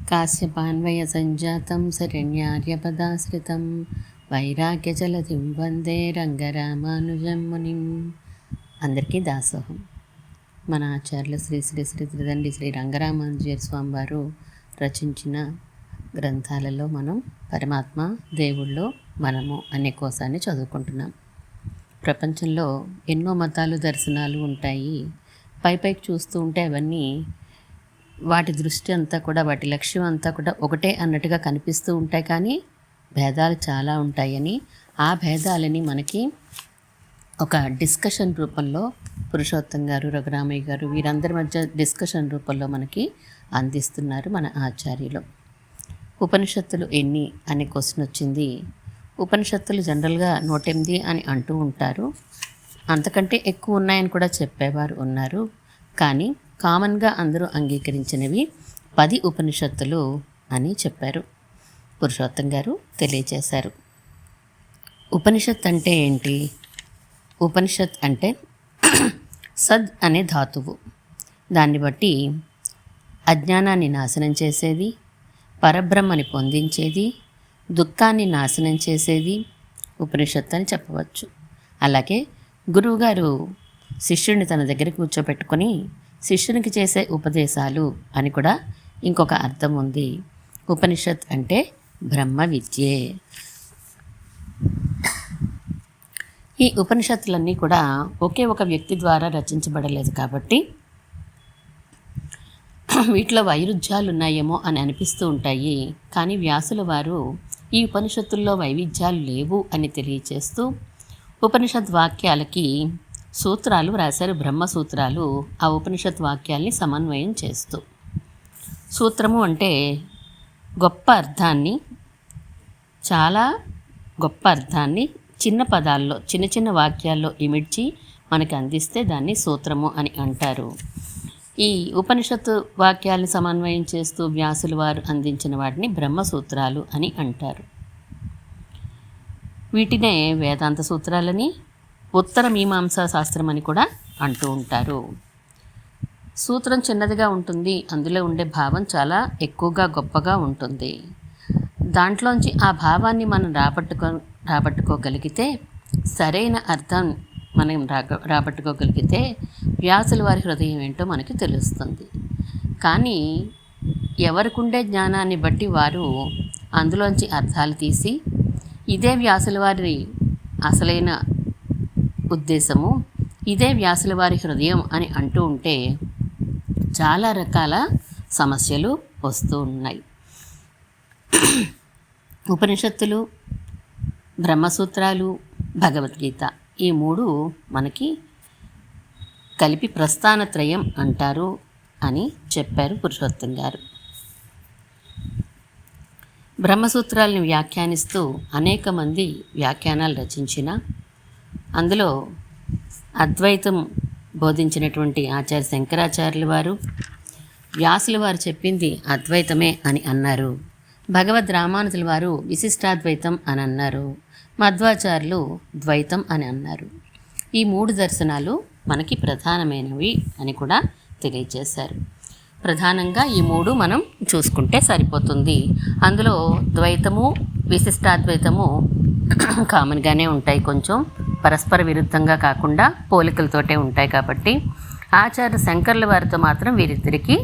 కాశ్యపాన్వయ సంజాతం శరణ్యార్యపదాశ్రితం వైరాగ్యజలధిం వందే రంగరామానుజం మునిం. అందరికీ దాసోహం. మన ఆచార్యులు శ్రీ శ్రీ శ్రీ త్రిదండి శ్రీ రంగరామానుజీయ స్వామి వారు రచించిన గ్రంథాలలో మనం పరమాత్మ దేవుళ్ళు మనము అనే కోసాన్ని చదువుకుంటున్నాం. ప్రపంచంలో ఎన్నో మతాలు దర్శనాలు ఉంటాయి. పైకి చూస్తూ ఉంటే అవన్నీ వాటి దృష్టి అంతా కూడా వాటి లక్ష్యం అంతా కూడా ఒకటే అన్నట్టుగా కనిపిస్తూ ఉంటాయి. కానీ భేదాలు చాలా ఉంటాయని, ఆ భేదాలని మనకి ఒక డిస్కషన్ రూపంలో పురుషోత్తం గారు, రఘురామయ్య గారు వీరందరి మధ్య డిస్కషన్ రూపంలో మనకి అందిస్తున్నారు మన ఆచార్యులు. ఉపనిషత్తులు ఎన్ని అనే క్వశ్చన్ వచ్చింది. ఉపనిషత్తులు జనరల్గా 108 అని అంటూ ఉంటారు. అంతకంటే ఎక్కువ ఉన్నాయని కూడా చెప్పేవారు ఉన్నారు. కానీ కామన్గా అందరూ అంగీకరించినవి 10 ఉపనిషత్తులు అని చెప్పారు. పురుషోత్తం గారు తెలియజేశారు. ఉపనిషత్ అంటే ఏంటి? ఉపనిషత్ అంటే సద్ అనే ధాతువు. దాన్ని బట్టి అజ్ఞానాన్ని నాశనం చేసేది, పరబ్రహ్మని పొందించేది, దుఃఖాన్ని నాశనం చేసేది ఉపనిషత్ అని చెప్పవచ్చు. అలాగే గురువుగారు శిష్యుడిని తన దగ్గర కూర్చోబెట్టుకొని శిష్యునికి చేసే ఉపదేశాలు అని కూడా ఇంకొక అర్థం ఉంది. ఉపనిషత్ అంటే బ్రహ్మ విద్యే. ఈ ఉపనిషత్తులన్నీ కూడా ఒకే ఒక వ్యక్తి ద్వారా రచించబడలేదు కాబట్టి వీటిలో వైరుధ్యాలు ఉన్నాయేమో అని అనిపిస్తూ ఉంటాయి. కానీ వ్యాసుల వారు ఈ ఉపనిషత్తుల్లో వైవిధ్యాలు లేవు అని తెలియచేస్తూ ఉపనిషత్ వాక్యాలకి సూత్రాలు రాశారు, బ్రహ్మసూత్రాలు. ఆ ఉపనిషత్ వాక్యాల్ని సమన్వయం చేస్తూ, సూత్రము అంటే గొప్ప అర్థాన్ని, చాలా గొప్ప అర్థాన్ని చిన్న పదాల్లో, చిన్న చిన్న వాక్యాల్లో ఇమిడ్చి మనకి అందిస్తే దాన్ని సూత్రము అని అంటారు. ఈ ఉపనిషత్తు వాక్యాలను సమన్వయం చేస్తూ వ్యాసుల వారు అందించిన వాటిని బ్రహ్మసూత్రాలు అని అంటారు. వీటినే వేదాంత సూత్రాలని, ఉత్తర మీమాంసా శాస్త్రం అని కూడా అంటూ ఉంటారు. సూత్రం చిన్నదిగా ఉంటుంది, అందులో ఉండే భావం చాలా ఎక్కువగా గొప్పగా ఉంటుంది. దాంట్లోంచి ఆ భావాన్ని మనం రాబట్టుకోగలిగితే, సరైన అర్థం మనం రాబట్టుకోగలిగితే వ్యాసుల వారి హృదయం ఏంటో మనకి తెలుస్తుంది. కానీ ఎవరికుండే జ్ఞానాన్ని బట్టి వారు అందులోంచి అర్థాలు తీసి ఇదే వ్యాసుల వారి అసలైన ఉద్దేశము, ఇదే వ్యాసుల వారి హృదయం అని అంటూ ఉంటే చాలా రకాల సమస్యలు వస్తూ ఉన్నాయి. ఉపనిషత్తులు, బ్రహ్మసూత్రాలు, భగవద్గీత ఈ 3 మనకి కలిపి ప్రస్థానత్రయం అంటారు అని చెప్పారు పురుషోత్తం గారు. బ్రహ్మసూత్రాలను వ్యాఖ్యానిస్తూ అనేక మంది వ్యాఖ్యానాలు రచించిన, అందులో అద్వైతం బోధించినటువంటి ఆచార్య శంకరాచార్యుల వారు వ్యాసుల వారు చెప్పింది అద్వైతమే అని అన్నారు. భగవద్ రామానుజుల వారు విశిష్టాద్వైతం అని అన్నారు. మధ్వాచార్యులు ద్వైతం అని అన్నారు. ఈ 3 దర్శనాలు మనకి ప్రధానమైనవి అని కూడా తెలియజేశారు. ప్రధానంగా ఈ 3 మనం చూసుకుంటే సరిపోతుంది. అందులో ద్వైతము, విశిష్టాద్వైతము కామన్గానే ఉంటాయి, కొంచెం పరస్పర విరుద్ధంగా కాకుండా పోలికలతోటే ఉంటాయి. కాబట్టి ఆచార్య శంకర్ల వారితో మాత్రం వీరిద్దరికీ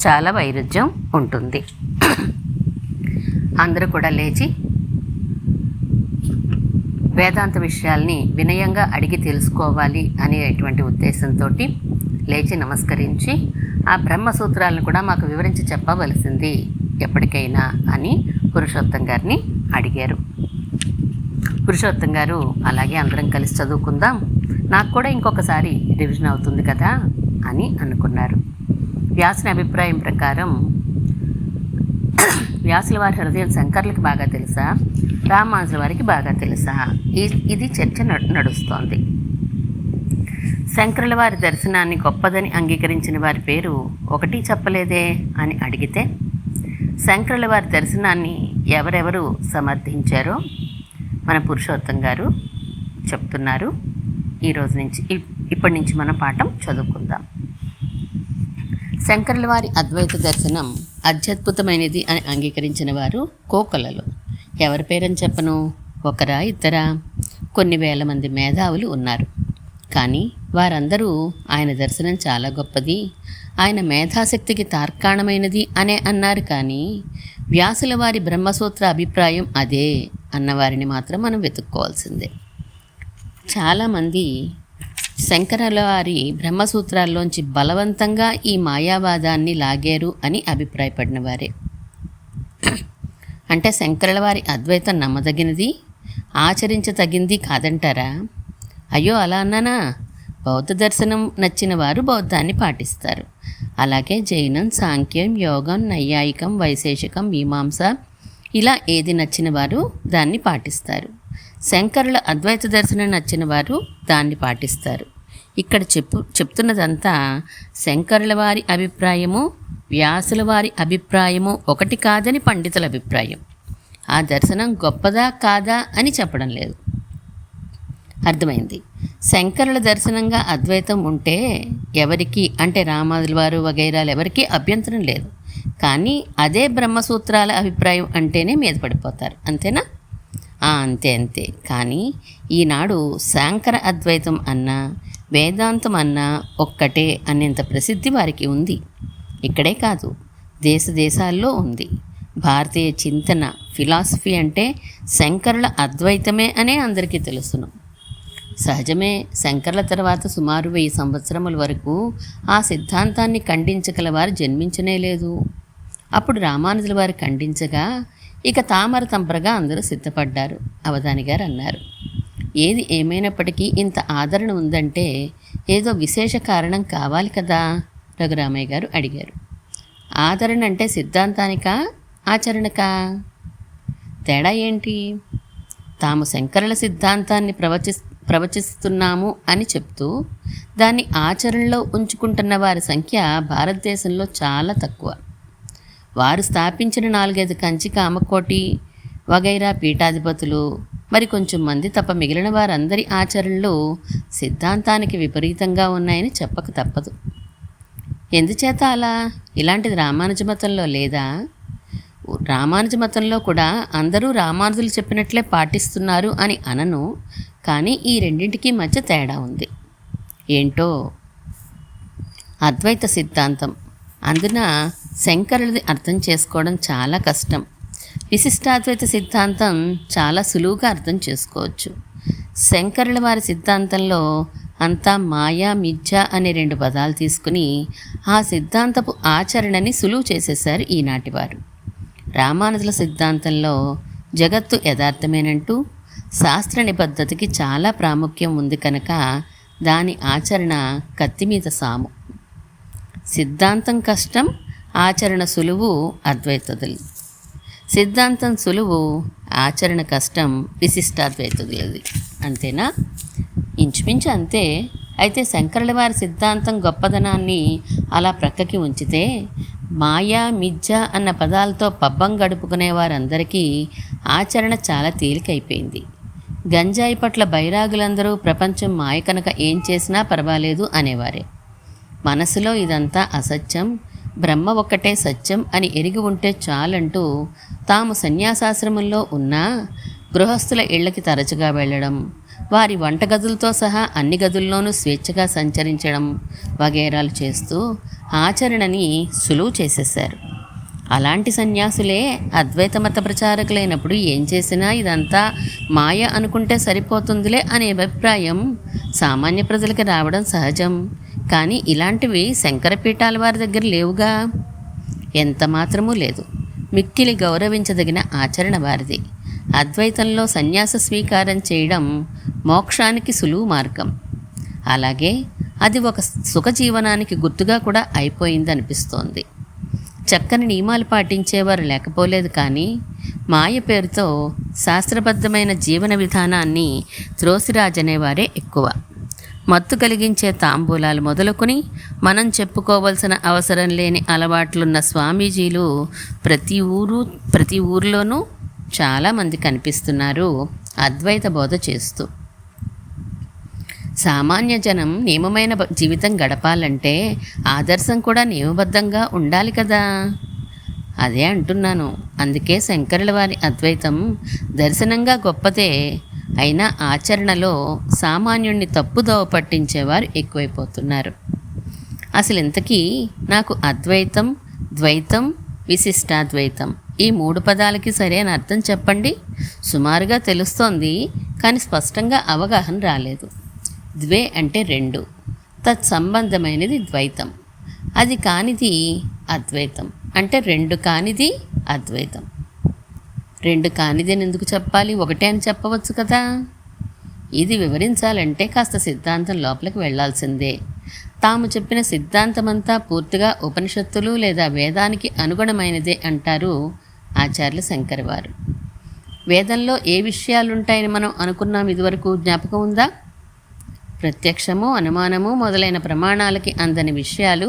చాలా వైరుధ్యం ఉంటుంది. అందరూ కూడా లేచి వేదాంత విషయాల్ని వినయంగా అడిగి తెలుసుకోవాలి అనేటువంటి ఉద్దేశంతో లేచి నమస్కరించి ఆ బ్రహ్మసూత్రాలను కూడా మాకు వివరించి చెప్పవలసింది ఎప్పటికైనా అని పురుషోత్తం గారిని అడిగారు. పురుషోత్తం గారు అలాగే అందరం కలిసి చదువుకుందాం, నాకు కూడా ఇంకొకసారి రివిజన్ అవుతుంది కదా అని అనుకున్నారు. వ్యాసుని అభిప్రాయం ప్రకారం వ్యాసుల వారి హృదయం శంకర్లకు బాగా తెలుసా, రామానుజుల వారికి బాగా తెలుసా, ఇది చర్చ నడుస్తోంది. శంకరుల వారి దర్శనాన్ని గొప్పదని అంగీకరించిన వారి పేరు ఒకటి చెప్పలేదే అని అడిగితే, శంకరుల వారి దర్శనాన్ని ఎవరెవరు సమర్థించారో మన పురుషోత్తం గారు చెప్తున్నారు. ఇప్పటి నుంచి మన పాఠం చదువుకుందాం. శంకరుల వారి అద్వైత దర్శనం అత్యద్భుతమైనది అని అంగీకరించిన వారు కోకొల్లలు. ఎవరి పేరని చెప్పను, ఒకరా ఇద్దరా? కొన్ని వేల మంది మేధావులు ఉన్నారు. కానీ వారందరూ ఆయన దర్శనం చాలా గొప్పది, ఆయన మేధాశక్తికి తార్కాణమైనది అనే అన్నారు. కానీ వ్యాసుల వారి బ్రహ్మసూత్ర అభిప్రాయం అదే అన్నవారిని మాత్రం మనం వెతుక్కోవాల్సిందే. చాలామంది శంకరుల వారి బ్రహ్మసూత్రాల్లోంచి బలవంతంగా ఈ మాయావాదాన్ని లాగారు అని అభిప్రాయపడిన వారే. అంటే శంకరుల వారి అద్వైతం నమ్మదగినది, ఆచరించదగింది కాదంటారా? అయ్యో అలా అన్నానా? బౌద్ధ దర్శనం నచ్చిన వారు బౌద్ధాన్ని పాటిస్తారు. అలాగే జైనం, సాంఖ్యం, యోగం, నైయాయికం, వైశేషికం, మీమాంస ఇలా ఏది నచ్చిన వారు దాన్ని పాటిస్తారు. శంకరుల అద్వైత దర్శనం నచ్చిన వారు దాన్ని పాటిస్తారు. ఇక్కడ చెప్తున్నదంతా శంకరుల వారి అభిప్రాయము, వ్యాసుల వారి అభిప్రాయము ఒకటి కాదని పండితుల అభిప్రాయం. ఆ దర్శనం గొప్పదా కాదా అని చెప్పడం లేదు. అర్థమైంది. శంకరుల దర్శనంగా అద్వైతం ఉంటే ఎవరికి, అంటే రామానుజుల వారు వగైరాలు ఎవరికి అభ్యంతరం లేదు. కానీ అదే బ్రహ్మసూత్రాల అభిప్రాయం అంటేనే మీద పడిపోతారు. అంతేనా? అంతే. కానీ ఈనాడు శాంకర అద్వైతం అన్నా వేదాంతం అన్నా ఒక్కటే అనేంత ప్రసిద్ధి వారికి ఉంది. ఇక్కడే కాదు, దేశాల్లో ఉంది. భారతీయ చింతన, ఫిలాసఫీ అంటే శంకరుల అద్వైతమే అనే అందరికీ తెలుసును. సహజమే, శంకర్ల తర్వాత సుమారు 1000 సంవత్సరముల వరకు ఆ సిద్ధాంతాన్ని ఖండించగలవారు జన్మించనే లేదు. అప్పుడు రామానుజుల వారు ఖండించగా ఇక తామర తంపరగా అందరూ సిద్ధపడ్డారు. అవధాని గారు అన్నారు, ఏది ఏమైనప్పటికీ ఇంత ఆదరణ ఉందంటే ఏదో విశేష కారణం కావాలి కదా? రఘురామయ్య గారు అడిగారు. ఆదరణ అంటే సిద్ధాంతానికా, ఆచరణకా? తేడా ఏంటి? తాము శంకరుల సిద్ధాంతాన్ని ప్రవచిస్తున్నాము అని చెప్తూ దాన్ని ఆచరణలో ఉంచుకుంటున్న వారి సంఖ్య భారతదేశంలో చాలా తక్కువ. వారు స్థాపించిన 4-5 కంచి, కామకోటి వగైరా పీఠాధిపతులు మరి కొంచెం మంది తప్ప మిగిలిన వారందరి ఆచరణలు సిద్ధాంతానికి విపరీతంగా ఉన్నాయని చెప్పక తప్పదు. ఎందుచేత అలా? ఇలాంటిది రామానుజ మతంలో లేదా? రామానుజ మతంలో కూడా అందరూ రామానుజులు చెప్పినట్లే పాటిస్తున్నారు అని అనను. కానీ ఈ రెండింటికి మధ్య తేడా ఉంది. ఏంటో? అద్వైత సిద్ధాంతం, అందున శంకరులది అర్థం చేసుకోవడం చాలా కష్టం. విశిష్టాద్వైత సిద్ధాంతం చాలా సులువుగా అర్థం చేసుకోవచ్చు. శంకరుల వారి సిద్ధాంతంలో అంతా మాయా, మిథ్య అనే 2 పదాలు తీసుకుని ఆ సిద్ధాంతపు ఆచరణని సులువు చేసేశారు ఈనాటివారు. రామానుజుల సిద్ధాంతంలో జగత్తు యథార్థమేనంటూ శాస్త్ర నిబద్ధతకి చాలా ప్రాముఖ్యం ఉంది కనుక దాని ఆచరణ కత్తిమీద సాము. సిద్ధాంతం కష్టం, ఆచరణ సులువు అద్వైతది. సిద్ధాంతం సులువు, ఆచరణ కష్టం విశిష్టాద్వైతది. అంతేనా? ఇంచుమించు అంతే. అయితే శంకరుల వారి సిద్ధాంతం గొప్పదనాన్ని అలా ప్రక్కకి ఉంచితే మాయా, మిథ్య అన్న పదాలతో పబ్బం గడుపుకునే వారందరికీ ఆచరణ చాలా తేలికైపోయింది. గంజాయి పట్ల బైరాగులందరూ ప్రపంచం మాయ కనుక ఏం చేసినా పర్వాలేదు అనేవారే. మనసులో ఇదంతా అసత్యం, బ్రహ్మ ఒక్కటే సత్యం అని ఎరిగి ఉంటే చాలంటూ తాము సన్యాసాశ్రమంలో ఉన్నా గృహస్థుల ఇళ్లకి తరచుగా వెళ్ళడం, వారి వంటగదులతో సహా అన్ని గదుల్లోనూ స్వేచ్ఛగా సంచరించడం వగైరాలు చేస్తూ ఆచరణని సులువు చేసేశారు. అలాంటి సన్యాసులే అద్వైత మత ప్రచారకులైనప్పుడు ఏం చేసినా ఇదంతా మాయ అనుకుంటే సరిపోతుందిలే అనే అభిప్రాయం సామాన్య ప్రజలకి రావడం సహజం. కానీ ఇలాంటివి శంకరపీఠాల వారి దగ్గర లేవుగా. ఎంత మాత్రమూ లేదు. మిక్కిలి గౌరవించదగిన ఆచరణ వారిది. అద్వైతంలో సన్యాస స్వీకారం చేయడం మోక్షానికి సులువు మార్గం. అలాగే అది ఒక సుఖజీవనానికి గుర్తుగా కూడా అయిపోయిందనిపిస్తోంది. చక్కని నియమాలు పాటించేవారు లేకపోలేదు, కానీ మాయ పేరుతో శాస్త్రబద్ధమైన జీవన విధానాన్ని త్రోసిరాజనేవారే ఎక్కువ. మత్తు కలిగించే తాంబూలాలు మొదలుకొని మనం చెప్పుకోవలసిన అవసరం లేని అలవాట్లున్న స్వామీజీలు ప్రతి ఊరిలోనూ చాలామంది కనిపిస్తున్నారు అద్వైత బోధ చేస్తూ. సామాన్య జనం నియమమైన జీవితం గడపాలంటే ఆదర్శం కూడా నియమబద్ధంగా ఉండాలి కదా. అదే అంటున్నాను. అందుకే శంకరుల వారి అద్వైతం దర్శనంగా గొప్పదే, అయినా ఆచరణలో సామాన్యుణ్ణి తప్పుదోవ పట్టించేవారు ఎక్కువైపోతున్నారు. అసలు ఇంతకీ నాకు అద్వైతం, ద్వైతం, విశిష్టాద్వైతం ఈ 3 పదాలకి సరైన అర్థం చెప్పండి. సుమారుగా తెలుస్తోంది, కానీ స్పష్టంగా అవగాహన రాలేదు. ద్వే అంటే 2, తత్సంబంధమైనది ద్వైతం, అది కానిది అద్వైతం. అంటే 2 కానిది అద్వైతం. 2 కానిది అని ఎందుకు చెప్పాలి, ఒకటే అని చెప్పవచ్చు కదా. ఇది వివరించాలంటే కాస్త సిద్ధాంతం లోపలికి వెళ్లాల్సిందే. తాము చెప్పిన సిద్ధాంతమంతా పూర్తిగా ఉపనిషత్తులు లేదా వేదానికి అనుగుణమైనదే అంటారు ఆచార్యుల శంకరవారు. వేదంలో ఏ విషయాలుంటాయని మనం అనుకున్నాం ఇదివరకు, జ్ఞాపకం ఉందా? ప్రత్యక్షము, అనుమానము మొదలైన ప్రమాణాలకి అందని విషయాలు,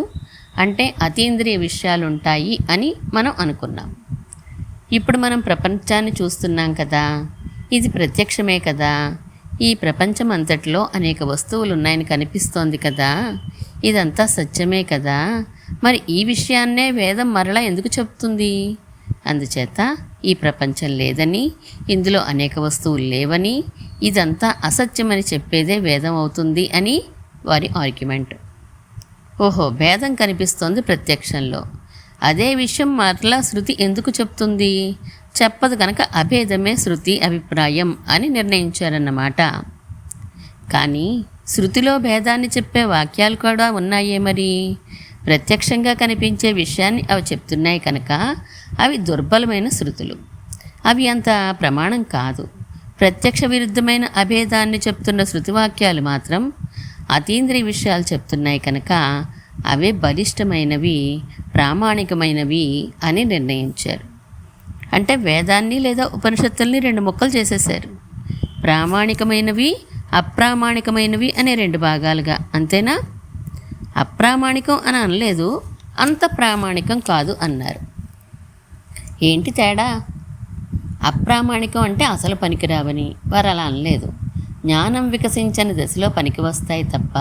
అంటే అతీంద్రియ విషయాలుంటాయి అని మనం అనుకున్నాం. ఇప్పుడు మనం ప్రపంచాన్ని చూస్తున్నాం కదా, ఇది ప్రత్యక్షమే కదా. ఈ ప్రపంచం అంతటిలో అనేక వస్తువులు ఉన్నాయని కనిపిస్తోంది కదా, ఇదంతా సత్యమే కదా. మరి ఈ విషయాన్నే వేదం మరలా ఎందుకు చెప్తుంది? అందుచేత ఈ ప్రపంచం లేదని, ఇందులో అనేక వస్తువులు లేవని, ఇదంతా అసత్యమని చెప్పేదే వేదం అవుతుంది అని వారి ఆర్గ్యుమెంట్. ఓహో, భేదం కనిపిస్తోంది ప్రత్యక్షంలో, అదే విషయం మరలా శృతి ఎందుకు చెప్తుంది? చెప్పదు కనుక అభేదమే శృతి అభిప్రాయం అని నిర్ణయించారన్నమాట. కానీ శృతిలో భేదాన్ని చెప్పే వాక్యాలు కూడా ఉన్నాయే మరి. ప్రత్యక్షంగా కనిపించే విషయాన్ని అవి చెప్తున్నాయి కనుక అవి దుర్బలమైన శృతులు, అవి అంత ప్రమాణం కాదు. ప్రత్యక్ష విరుద్ధమైన అభేదాన్ని చెప్తున్న శృతివాక్యాలు మాత్రం అతీంద్రియ విషయాలు చెప్తున్నాయి కనుక అవే బలిష్టమైనవి, ప్రామాణికమైనవి అని నిర్ణయించారు. అంటే వేదాన్ని లేదా ఉపనిషత్తుల్ని 2 ముక్కలు చేసేశారు. ప్రామాణికమైనవి, అప్రామాణికమైనవి అనే 2 భాగాలుగా. అంతేనా? అప్రామాణికం అని అనలేదు, అంత ప్రామాణికం కాదు అన్నారు. ఏంటి తేడా? అప్రామాణికం అంటే అసలు పనికిరావని వారు అలా అనలేదు. జ్ఞానం వికసించని దశలో పనికి వస్తాయి తప్ప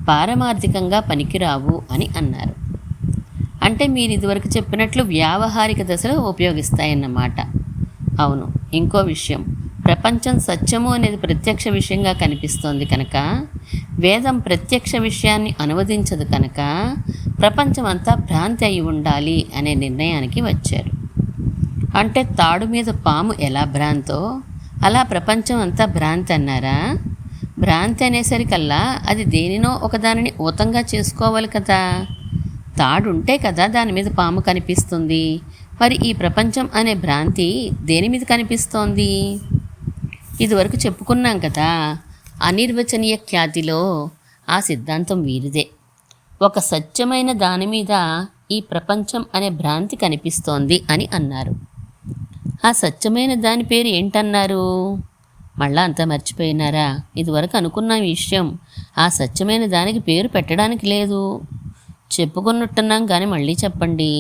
పారమార్థికంగా పనికిరావు అని అన్నారు. అంటే మీరు ఇదివరకు చెప్పినట్లు వ్యావహారిక దశలో ఉపయోగిస్తాయన్నమాట. అవును. ఇంకో విషయం, ప్రపంచం సత్యము అనేది ప్రత్యక్ష విషయంగా కనిపిస్తోంది కనుక, వేదం ప్రత్యక్ష విషయాన్ని అనువదించదు కనుక ప్రపంచం అంతా భ్రాంతి అయి ఉండాలి అనే నిర్ణయానికి వచ్చారు. అంటే తాడు మీద పాము ఎలా భ్రాంతో అలా ప్రపంచం అంతా భ్రాంతి అన్నారా? భ్రాంతి అనేసరికల్లా అది దేనినో ఒకదానిని ఊతంగా చేసుకోవాలి కదా. తాడుంటే కదా దాని మీద పాము కనిపిస్తుంది. మరి ఈ ప్రపంచం అనే భ్రాంతి దేని మీద కనిపిస్తోంది? ఇదివరకు చెప్పుకున్నాం కదా, అనిర్వచనీయ ఖ్యాతిలో ఆ సిద్ధాంతం వీరిదే. ఒక సత్యమైన దాని మీద ఈ ప్రపంచం అనే భ్రాంతి కనిపిస్తోంది అని అన్నారు. ఆ సత్యమైన దాని పేరు ఏంటన్నారు? మళ్ళా అంతా మర్చిపోయినారా? ఇదివరకు అనుకున్న విషయం, ఆ సత్యమైన దానికి పేరు పెట్టడానికి లేదు. చెప్పుకున్నట్టున్నాం కానీ మళ్ళీ చెప్పండి.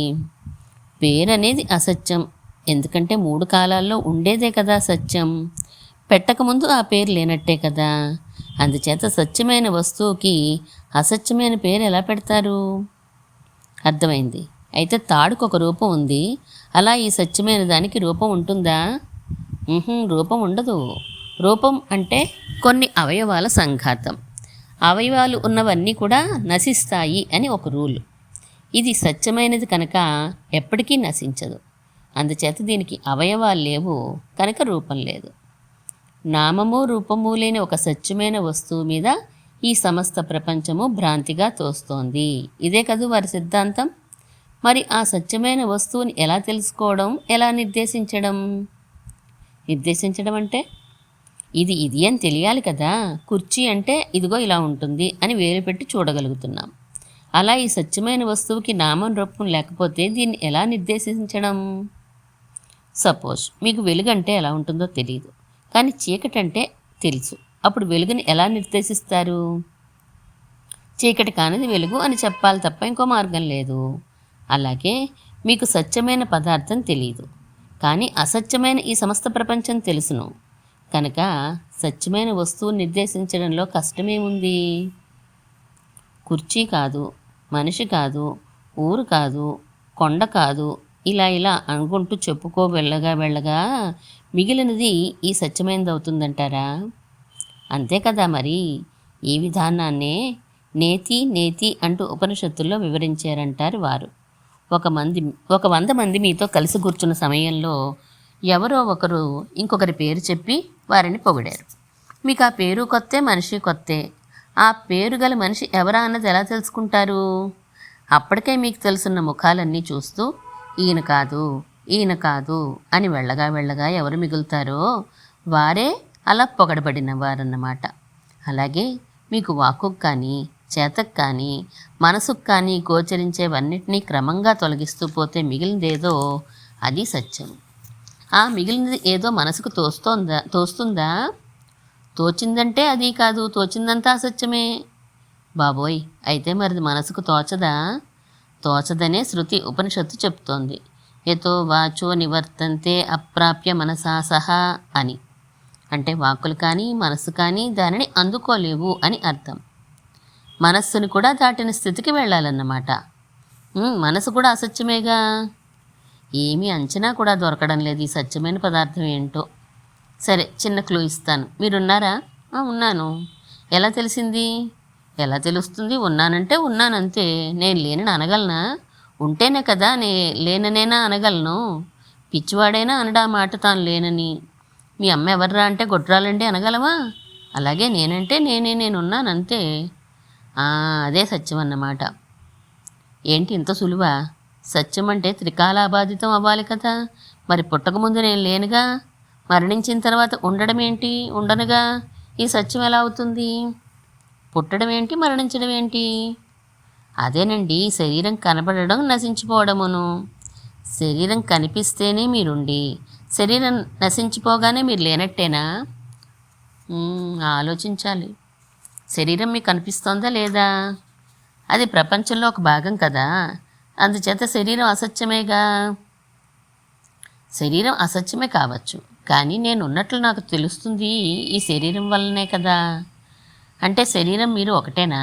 పేరు అనేది అసత్యం, ఎందుకంటే 3 కాలాల్లో ఉండేదే కదా సత్యం. పెట్టకముందు ఆ పేరు లేనట్టే కదా. అందుచేత సత్యమైన వస్తువుకి అసత్యమైన పేరు ఎలా పెడతారు? అర్థమైంది. అయితే తాడుకు ఒక రూపం ఉంది, అలా ఈ సత్యమైన దానికి రూపం ఉంటుందా? రూపం ఉండదు. రూపం అంటే కొన్ని అవయవాల సంఘాతం. అవయవాలు ఉన్నవన్నీ కూడా నశిస్తాయి అని ఒక రూల్. ఇది సత్యమైనది కనుక ఎప్పటికీ నశించదు. అందుచేత దీనికి అవయవాలు లేవు కనుక రూపం లేదు. నామము రూపము లేని ఒక సత్యమైన వస్తువు మీద ఈ సమస్త ప్రపంచము భ్రాంతిగా తోస్తోంది. ఇదే కదూ వారి సిద్ధాంతం. మరి ఆ సత్యమైన వస్తువుని ఎలా తెలుసుకోవడం, ఎలా నిర్దేశించడం? నిర్దేశించడం అంటే ఇది అని తెలియాలి కదా. కుర్చీ అంటే ఇదిగో ఇలా ఉంటుంది అని వేలు పెట్టి చూడగలుగుతున్నాం. అలా ఈ సత్యమైన వస్తువుకి నామం రూపం లేకపోతే దీన్ని ఎలా నిర్దేశించడం? సపోజ్ మీకు వెలుగు అంటే ఎలా ఉంటుందో తెలియదు, కానీ చీకటి అంటే తెలుసు. అప్పుడు వెలుగుని ఎలా నిర్దేశిస్తారు? చీకటి కానిది వెలుగు అని చెప్పాలి తప్ప ఇంకో మార్గం లేదు. అలాగే మీకు సత్యమైన పదార్థం తెలియదు, కానీ అసత్యమైన ఈ సమస్త ప్రపంచం తెలుసును కనుక సత్యమైన వస్తువుని నిర్దేశించడంలో కష్టమేముంది? కుర్చీ కాదు, మనిషి కాదు, ఊరు కాదు, కొండ కాదు, ఇలా ఇలా అనుకుంటూ చెప్పుకో వెళ్ళగా మిగిలినది ఈ సత్యమైనది అవుతుందంటారా? అంతే కదా మరి. ఈ విధానాన్నే నేతి నేతి అంటూ ఉపనిషత్తుల్లో వివరించారంటారు వారు. ఒక 100 మంది మీతో కలిసి కూర్చున్న సమయంలో ఎవరో ఒకరు ఇంకొకరి పేరు చెప్పి వారిని పొగిడారు. మీకు ఆ పేరు కొత్తే, మనిషి కొత్తే. ఆ పేరు గల మనిషి ఎవరా అన్నది ఎలా తెలుసుకుంటారు? అప్పటికే మీకు తెలుసున్న ముఖాలన్నీ చూస్తూ ఈయన కాదు అని వెళ్ళగా ఎవరు మిగులుతారో వారే అలా పొగడబడిన వారన్నమాట. అలాగే మీకు వాక్కుకు కానీ, చేతకు కానీ, మనసుకు కానీ గోచరించేవన్నిటినీ క్రమంగా తొలగిస్తూ పోతే మిగిలినదేదో అది సత్యం. ఆ మిగిలినది ఏదో మనసుకు తోస్తుందా? తోచిందంటే అది కాదు, తోచిందంతా అసత్యమే. బాబోయ్, అయితే మరిది మనసుకు తోచదా? తోచదనే శృతి ఉపనిషత్తు చెప్తోంది. యతో వాచో నివర్తంతే అప్రాప్య మనసా సహా అని. అంటే వాక్కులు కానీ మనస్సు కానీ దానిని అందుకోలేవు అని అర్థం. మనస్సును కూడా దాటిన స్థితికి వెళ్ళాలన్నమాట. మనసు కూడా అసత్యమేగా. ఏమీ అంచనా కూడా దొరకడం లేదు ఈ సత్యమైన పదార్థం ఏంటో. సరే, చిన్న క్లూ ఇస్తాను. మీరున్నారా? ఉన్నాను. ఎలా తెలిసింది? ఎలా తెలుస్తుంది? ఉన్నానంటే ఉన్నానంతే. నేను లేనని అనగలనా? ఉంటేనే కదా లేననేనా అనగలను. పిచ్చివాడైనా అనడా మాట తాను లేనని. మీ అమ్మ ఎవర్రా అంటే గొడ్రాలండి అనగలవా? అలాగే నేనంటే నేనున్నానంతే. అదే సత్యం అన్నమాట. ఏంటి ఇంత సులువా? సత్యం అంటే త్రికాలాబాధితం అవ్వాలి కదా. మరి పుట్టకముందు నేను లేనుగా. మరణించిన తర్వాత ఉండడం ఏంటి? ఉండనుగా. ఈ సత్యం ఎలా అవుతుంది? పుట్టడం ఏంటి, మరణించడం ఏంటి? అదేనండి, శరీరం కనబడడం, నశించిపోవడమును. శరీరం కనిపిస్తేనే మీరుండి, శరీరం నశించిపోగానే మీరు లేనట్టేనా? ఆలోచించాలి. శరీరం మీకు కనిపిస్తోందా లేదా? అది ప్రపంచంలో ఒక భాగం కదా. అందుచేత శరీరం అసత్యమేగా. శరీరం అసత్యమే కావచ్చు, కానీ నేను ఉన్నట్లు నాకు తెలుస్తుంది ఈ శరీరం వల్లనే కదా. అంటే శరీరం మీరు ఒకటేనా?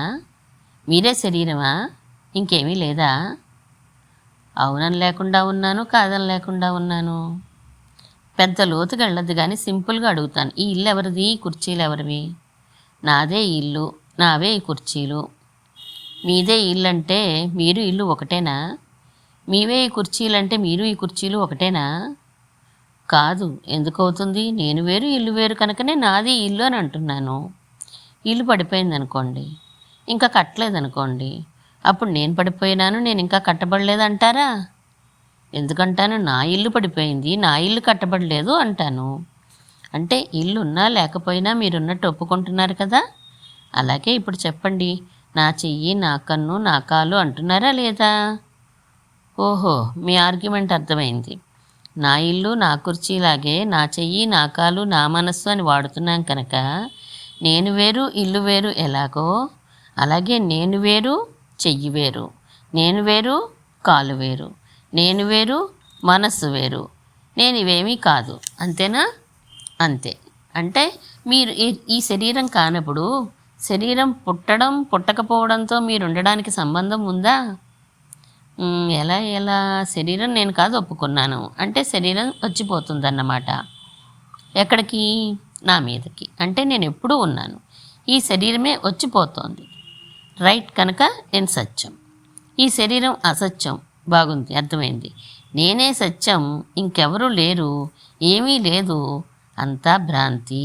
మీరే శరీరమా? ఇంకేమీ లేదా? అవునని లేకుండా ఉన్నాను, కాదని లేకుండా ఉన్నాను. పెద్ద లోతుగా వెళ్ళదు కానీ సింపుల్గా అడుగుతాను. ఈ ఇల్లు ఎవరిది? ఈ కుర్చీలు ఎవరివి? నాదే ఇల్లు, నావే ఈ కుర్చీలు. మీదే ఇల్లు అంటే మీరు ఇల్లు ఒకటేనా? మీవే ఈ కుర్చీలంటే మీరు ఈ కుర్చీలు ఒకటేనా? కాదు. ఎందుకు అవుతుంది? నేను వేరు, ఇల్లు వేరు కనుకనే నాది ఇల్లు అని అంటున్నాను. ఇల్లు పడిపోయింది అనుకోండి, ఇంకా కట్టలేదనుకోండి, అప్పుడు నేను పడిపోయినాను, నేను ఇంకా కట్టబడలేదు అంటారా? ఎందుకంటాను? నా ఇల్లు పడిపోయింది, నా ఇల్లు కట్టబడలేదు అంటాను. అంటే ఇల్లు ఉన్నా లేకపోయినా మీరున్నట్టు ఒప్పుకుంటున్నారు కదా. అలాగే ఇప్పుడు చెప్పండి, నా చెయ్యి, నా కన్ను, నా కాలు అంటున్నారా లేదా? ఓహో, మీ ఆర్గ్యుమెంట్ అర్థమైంది. నా ఇల్లు, నా కుర్చీలాగే నా చెయ్యి, నా కాలు, నా మనస్సు అని వాడుతున్నాం కనుక నేను వేరు, ఇల్లు వేరు ఎలాగో అలాగే నేను వేరు, చెయ్యి వేరు, నేను వేరు, కాలు వేరు, నేను వేరు, మనస్సు వేరు, నేను ఇవేమీ కాదు. అంతేనా? అంతే. అంటే మీరు ఈ శరీరం కానప్పుడు శరీరం పుట్టడం పుట్టకపోవడంతో మీరు ఉండడానికి సంబంధం ఉందా? ఎలా శరీరం నేను కాదు ఒప్పుకున్నాను అంటే శరీరం వచ్చిపోతుందన్నమాట. ఎక్కడికి? నా మీదకి. అంటే నేను ఎప్పుడూ ఉన్నాను, ఈ శరీరమే వచ్చిపోతోంది. రైట్. కనుక నేను సత్యం, ఈ శరీరం అసత్యం. బాగుంది, అర్థమైంది. నేనే సత్యం, ఇంకెవరూ లేరు, ఏమీ లేదు, అంతా భ్రాంతి.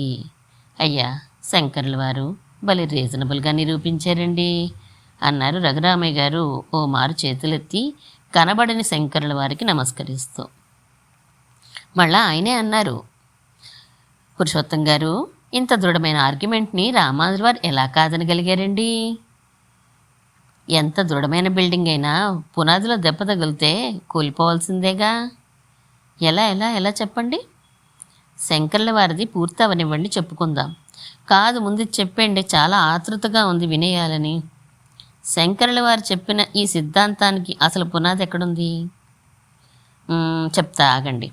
అయ్యా, శంకర్ల వారు భలే రీజనబుల్గా నిరూపించారండి అన్నారు రఘురామయ్య గారు ఓ మారు చేతులెత్తి కనబడని శంకరుల వారికి నమస్కరిస్తూ. మళ్ళా ఆయనే అన్నారు, పురుషోత్తం గారు, ఇంత దృఢమైన ఆర్గ్యుమెంట్ని రామానుజుల వారు ఎలా కాదనగలిగారండి? ఎంత దృఢమైన బిల్డింగ్ అయినా పునాదిలో దెబ్బ తగిలితే కూలిపోవాల్సిందేగా. ఎలా ఎలా ఎలా చెప్పండి? శంకర్ల వారిది పూర్తి అవనివ్వండి, చెప్పుకుందాం. కాదు, ముందు చెప్పండి, చాలా ఆతృతగా ఉంది వినేయాలని. శంకరుల వారు చెప్పిన ఈ సిద్ధాంతానికి అసలు పునాది ఎక్కడుంది? చెప్తా, ఆగండి.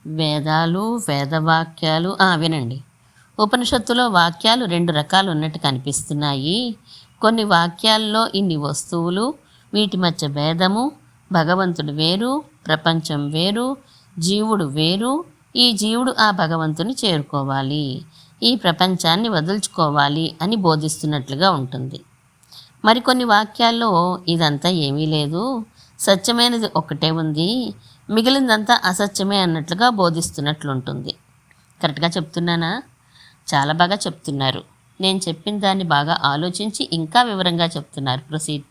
వేదాలు, వేదవాక్యాలు. వినండి. ఉపనిషత్తులో వాక్యాలు 2 రకాలు ఉన్నట్టు కనిపిస్తున్నాయి. కొన్ని వాక్యాల్లో ఇన్ని వస్తువులు, వీటి మధ్య భేదము, భగవంతుడు వేరు, ప్రపంచం వేరు, జీవుడు వేరు. ఈ జీవుడు ఆ భగవంతుని చేరుకోవాలి, ఈ ప్రపంచాన్ని వదులుచుకోవాలి అని బోధిస్తున్నట్లుగా ఉంటుంది. మరికొన్ని వాక్యాల్లో ఇదంతా ఏమీ లేదు, సత్యమైనది ఒక్కటే ఉంది, మిగిలిందంతా అసత్యమే అన్నట్లుగా బోధిస్తున్నట్లుంటుంది. కరెక్ట్గా చెప్తున్నానా? చాలా బాగా చెప్తున్నారు. నేను చెప్పిన దాన్ని బాగా ఆలోచించి ఇంకా వివరంగా చెప్తున్నారు. ప్రొసీడ్.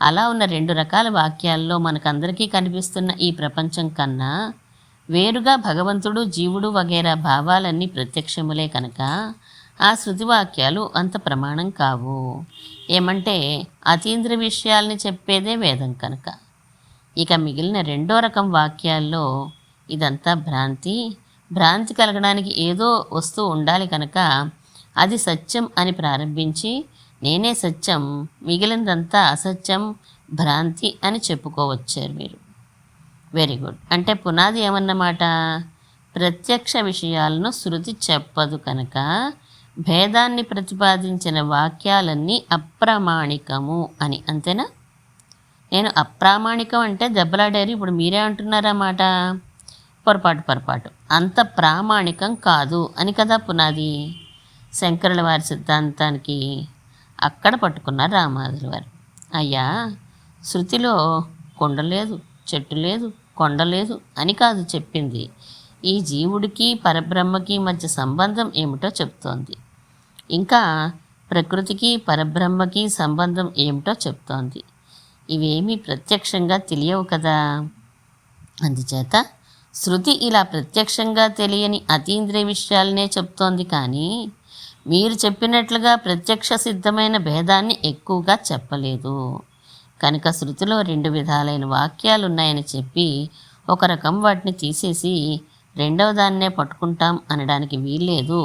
అలా ఉన్న 2 రకాల వాక్యాల్లో మనకందరికీ కనిపిస్తున్న ఈ ప్రపంచం కన్నా వేరుగా భగవంతుడు, జీవుడు వగైరా భావాలన్నీ ప్రత్యక్షములే కనుక ఆ శృతి వాక్యాలు అంత ప్రమాణం కావు. ఏమంటే అతీంద్రియ విషయాల్ని చెప్పేదే వేదం కనుక. ఇక మిగిలిన 2వ రకం వాక్యాల్లో ఇదంతా భ్రాంతి కలగడానికి ఏదో వస్తువు ఉండాలి కనుక అది సత్యం అని ప్రారంభించి నేనే సత్యం, మిగిలినదంతా అసత్యం, భ్రాంతి అని చెప్పుకోవచ్చారు మీరు. Very good. అంటే పునాది ఏమన్నమాట? ప్రత్యక్ష విషయాలను శృతి చెప్పదు కనుక భేదాన్ని ప్రతిపాదించిన వాక్యాలన్నీ అప్రామాణికము అని. అంతేనా? నేను అప్రామాణికం అంటే దెబ్బలాడారు, ఇప్పుడు మీరే అంటున్నారన్నమాట. పొరపాటు. అంత ప్రామాణికం కాదు అని కదా పునాది. శంకరుల వారి సిద్ధాంతానికి అక్కడ పట్టుకున్నారు రామానుజుల వారు. అయ్యా, శృతిలో కొండ లేదు, చెట్టు లేదు, కొండ లేదు అని కాదు చెప్పింది, ఈ జీవుడికి పరబ్రహ్మకి మధ్య సంబంధం ఏమిటో చెప్తోంది. ఇంకా ప్రకృతికి పరబ్రహ్మకి సంబంధం ఏమిటో చెప్తోంది. ఇవేమీ ప్రత్యక్షంగా తెలియవు కదా. అందుచేత శృతి ఇలా ప్రత్యక్షంగా తెలియని అతీంద్రియ విషయాలనే చెప్తోంది, కానీ మీరు చెప్పినట్లుగా ప్రత్యక్ష సిద్ధమైన భేదాన్ని ఎక్కువగా చెప్పలేదు. కనుక శృతిలో 2 విధాలైన వాక్యాలున్నాయని చెప్పి ఒక రకం వాటిని తీసేసి రెండవ దాన్నే పట్టుకుంటాం అనడానికి వీల్లేదు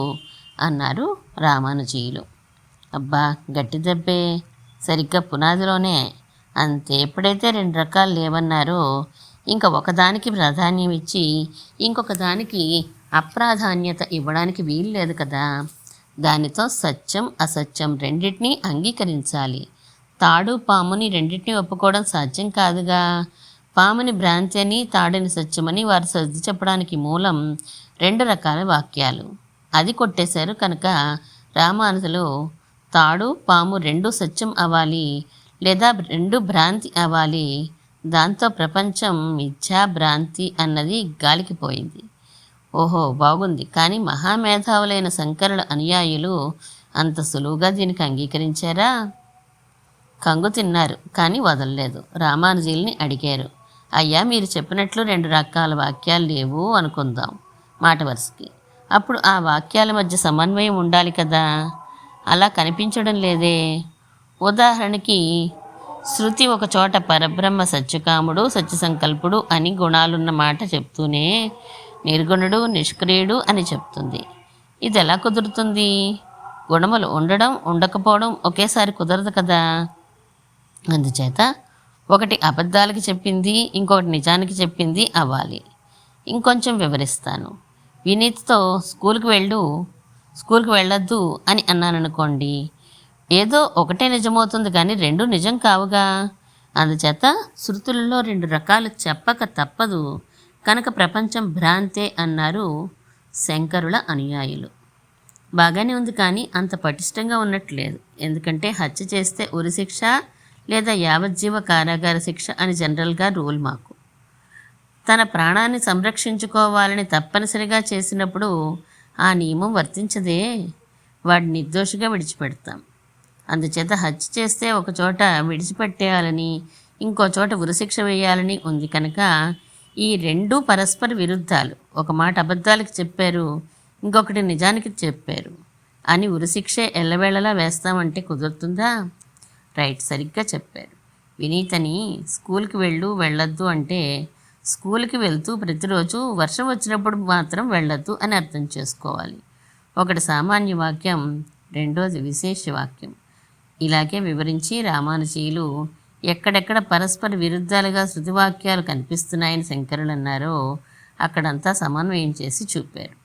అన్నారు రామానుజీయులు. అబ్బా, గట్టి దెబ్బే. సరిగ్గా పునాదిలోనే అంతే. ఎప్పుడైతే 2 రకాలు లేవన్నారో ఇంకా ఒకదానికి ప్రాధాన్యం ఇచ్చి ఇంకొక దానికి అప్రాధాన్యత ఇవ్వడానికి వీలు లేదు కదా. దానితో సత్యం అసత్యం రెండింటినీ అంగీకరించాలి. తాడు పాముని రెండింటినీ ఒప్పుకోవడం సాధ్యం కాదుగా. పాముని భ్రాంతి అని, తాడుని సత్యమని వారు సర్ది చెప్పడానికి మూలం 2 రకాల వాక్యాలు. అది కొట్టేశారు కనుక రామానుజులు తాడు పాము 2 సత్యం అవ్వాలి, లేదా 2 భ్రాంతి అవ్వాలి. దాంతో ప్రపంచం మిథ్యా భ్రాంతి అన్నది గాలికి పోయింది. ఓహో, బాగుంది. కానీ మహామేధావులైన శంకరుల అనుయాయులు అంత సులువుగా దీనికి అంగీకరించారా? కంగు తిన్నారు, కానీ వదలలేదు. రామానుజీల్ని అడిగారు, అయ్యా, మీరు చెప్పినట్లు 2 రకాల వాక్యాలు లేవు అనుకుందాం మాట వరుసకి. అప్పుడు ఆ వాక్యాల మధ్య సమన్వయం ఉండాలి కదా. అలా కనిపించడం లేదే. ఉదాహరణకి శృతి ఒక చోట పరబ్రహ్మ సత్యకాముడు, సత్యసంకల్పుడు అని గుణాలున్న మాట చెప్తూనే నిర్గుణుడు, నిష్క్రియుడు అని చెప్తుంది. ఇది ఎలా కుదురుతుంది? గుణములు ఉండడం ఉండకపోవడం ఒకేసారి కుదరదు కదా. అందుచేత ఒకటి అబద్ధాలకి చెప్పింది, ఇంకొకటి నిజానికి చెప్పింది అవ్వాలి. ఇంకొంచెం వివరిస్తాను. వినీత్తో స్కూల్కి వెళ్ళొద్దు అని అన్నాననుకోండి, ఏదో ఒకటే నిజమవుతుంది, కానీ 2 నిజం కావుగా. అందుచేత శృతులలో 2 రకాలు చెప్పక తప్పదు కనుక ప్రపంచం భ్రాంతే అన్నారు శంకరుల అనుయాయులు. బాగానే ఉంది, కానీ అంత పటిష్టంగా ఉన్నట్లేదు. ఎందుకంటే హత్య చేస్తే ఉరిశిక్ష లేదా యావజ్జీవ కారాగార శిక్ష అని జనరల్గా రూల్ మాకు. తన ప్రాణాన్ని సంరక్షించుకోవాలని తప్పనిసరిగా చేసినప్పుడు ఆ నియమం వర్తించదే, వాడిని నిర్దోషిగా విడిచిపెడతాం. అందుచేత హత్య చేస్తే ఒక చోట విడిచిపెట్టేయాలని, ఇంకో చోట ఉరిశిక్ష వేయాలని ఉంది కనుక ఈ 2 పరస్పర విరుద్ధాలు. ఒక మాట అబద్ధాలకి చెప్పారు, ఇంకొకటి నిజానికి చెప్పారు అని ఉరిశిక్షే ఎల్లవేళలా వేస్తామంటే కుదురుతుందా? రైట్, సరిగ్గా చెప్పారు. వినీతని స్కూల్కి వెళ్ళొద్దు అంటే స్కూల్కి వెళ్తూ ప్రతిరోజు వర్షం వచ్చినప్పుడు మాత్రం వెళ్ళొద్దు అని అర్థం చేసుకోవాలి. ఒకటి సామాన్య వాక్యం, రెండోది విశేష వాక్యం. ఇలాగే వివరించి రామానుజీయులు ఎక్కడెక్కడ పరస్పర విరుద్ధాలుగా శృతివాక్యాలు కనిపిస్తున్నాయని శంకరులు అన్నారో అక్కడంతా సమన్వయం చేసి చూపారు.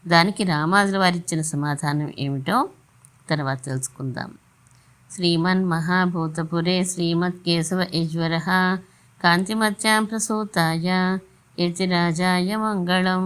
దానికి రామానుజుల వారిచ్చిన సమాధానం ఏమిటో తర్వాత తెలుసుకుందాం. శ్రీమన్ మహాభూతపురే శ్రీమత్ కేశవ ఈశ్వర కాంతిమత్యాం ప్రసూతాయ కీర్తిరాజాయ మంగళం.